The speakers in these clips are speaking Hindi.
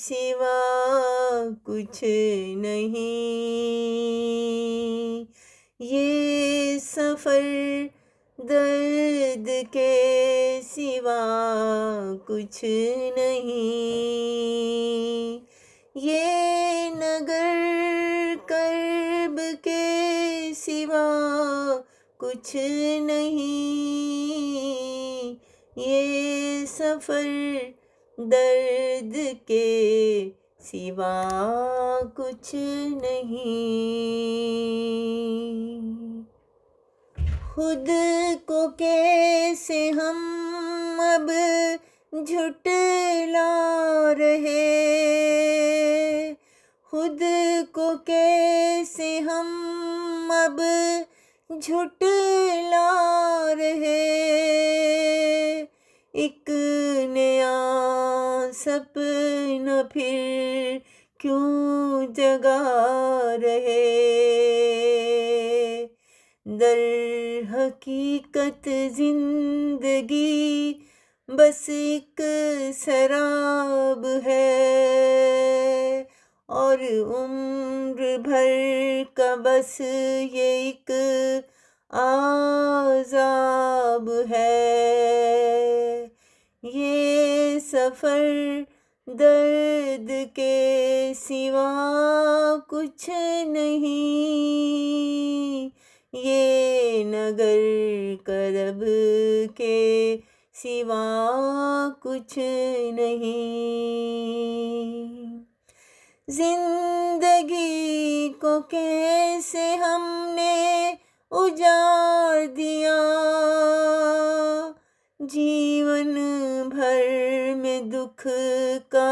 सिवा कुछ नहीं। ये सफ़र दर्द के सिवा कुछ नहीं। ये नगर कर्ब के सिवा कुछ नहीं। ये सफ़र दर्द के सिवा कुछ नहीं। खुद को कैसे हम अब झुठला रहे, खुद को कैसे हम अब झुठला रहे। एक नया सपना फिर क्यों जगा रहे। दर हकीकत जिंदगी बस एक शराब है और उम्र भर का बस ये एक आज़ाब है। ये सफ़र दर्द के सिवा कुछ नहीं। ये नगर करब के सिवा कुछ नहीं। जिंदगी को कैसे हमने उजाड़ दिया, जीवन भर में दुख का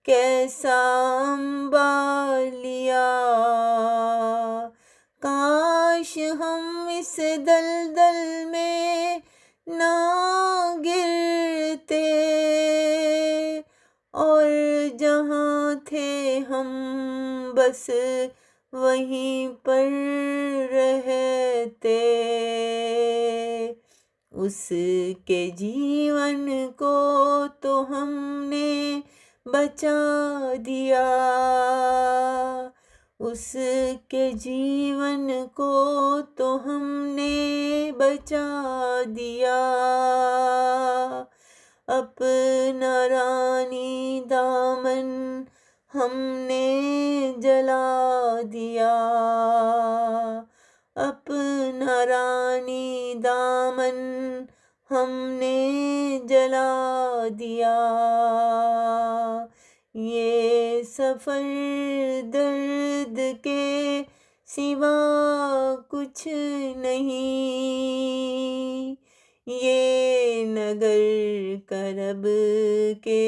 कैसा अंबार लिया। काश हम इस दलदल में ना गिरते और जहाँ थे हम बस वहीं पर रहते। उसके जीवन को तो हमने बचा दिया, उसके जीवन को तो हमने बचा दिया। अपना रानी दामन हमने जला दिया, अपना रानी दामन हमने जला दिया। ये सफ़र दर्द के सिवा कुछ नहीं। ये नगर करब के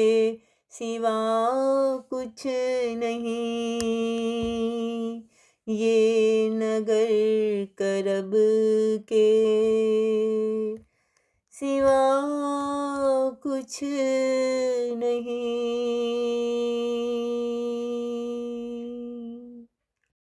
सिवा कुछ नहीं। ये नगर करब के सिवा कुछ नहीं।